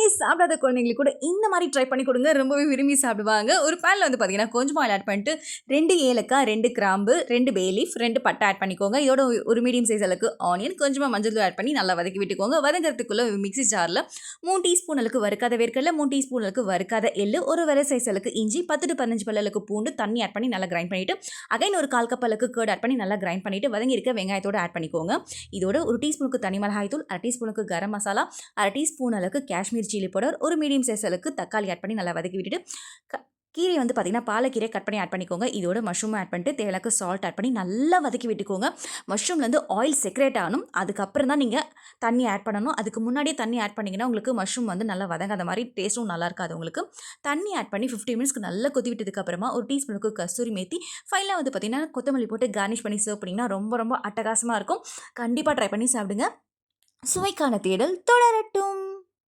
காய்கறியே சாப்பிடாத குழந்தைங்களுக்கு கூட இந்த மாதிரி ட்ரை பண்ணி கொடுங்க. ரொம்பவே விரும்பி சாப்பிடுவாங்க. ஒரு பேனில் வந்து பார்த்தீங்கன்னா கொஞ்சமாக ஆயில் ஆட் பண்ணிட்டு 2 ஏலக்காய், 2 கிராம்பு, 2 பே லீஃப், 2 பட்டை ஆட் பண்ணிக்கோங்க. இதோட ஒரு மீடியம் சைஸ் அளவுக்கு ஆனியன், கொஞ்சமாக மஞ்சள் தூள் ஆட் பண்ணி நல்லா வதக்கி விட்டுக்கோங்க. வதங்கிறதுக்குள்ள மிக்ஸி ஜாரில் 3 டீஸ்பூன் அளவுக்கு வறுக்காத வேர்க்கடலை, 3 டீஸ்பூன் அளவுக்கு வறுக்காத எள்ளு, ஒரு வெள்ளை சைஸ் அளவுக்கு இஞ்சி, 10 to 15 பல் அளவுக்கு பூண்டு, தண்ணி ஆட் பண்ணி நல்லா கிரைண்ட் பண்ணிட்டு அகைன் ஒரு 1/4 கப் அளவுக்கு கர்ட் ஆட் பண்ணி நல்லா கிரைண்ட் பண்ணிட்டு வதங்கி இருக்க வெங்காயத்தோட ஆட் பண்ணிக்கோங்க. இதோட ஒரு டீஸ்பூனுக்கு தனி மிளகாய் தூள், 1/2 டீஸ்பூனுக்கு கரம் மசாலா, 1/2 டீஸ்பூன் அளவுக்கு காஷ்மீர் சில்லி பவுடர், ஒரு மீடியம் சைஸ் அளவுக்கு தக்காளி ஆட் பண்ணி நல்லா வதக்கி விட்டுட்டு கீரை வந்து பார்த்தீங்கன்னா பாலக்கீரை கட் பண்ணி ஆட் பண்ணிக்கோங்க. இதோட மஷ்ரூம் ஆட் பண்ணிட்டு தேவையான சால்ட் ஆட் பண்ணி நல்லா வதக்கி விட்டுக்கோங்க. மஷ்ரூம்லேருந்து ஆயில் செக்ரேட் ஆகணும். அதுக்கப்புறம் தான் நீங்கள் தண்ணி ஆட் பண்ணணும். அதுக்கு முன்னாடியே தண்ணி ஆட் பண்ணிங்கன்னா உங்களுக்கு மஷ்ரூம் வந்து நல்லா வதங்காத மாதிரி டேஸ்ட்டும் நல்லா இருக்காது. உங்களுக்கு தண்ணி ஆட் பண்ணி 15 மினிட்ஸ்க்கு நல்லா கொதி விட்டதுக்கப்புறமா ஒரு டீஸ்பூனுக்கு கஸ்தூரி மேத்தி, ஃபைனலாக வந்து பார்த்தீங்கன்னா கொத்தமல்லி போட்டு கார்னிஷ் பண்ணி சர்வ் பண்ணிங்கன்னா ரொம்ப ரொம்ப அட்டகாசமாக இருக்கும். கண்டிப்பாக ட்ரை பண்ணி சாப்பிடுங்க. சுவைக்கான தேடல் தொடரட்டும்.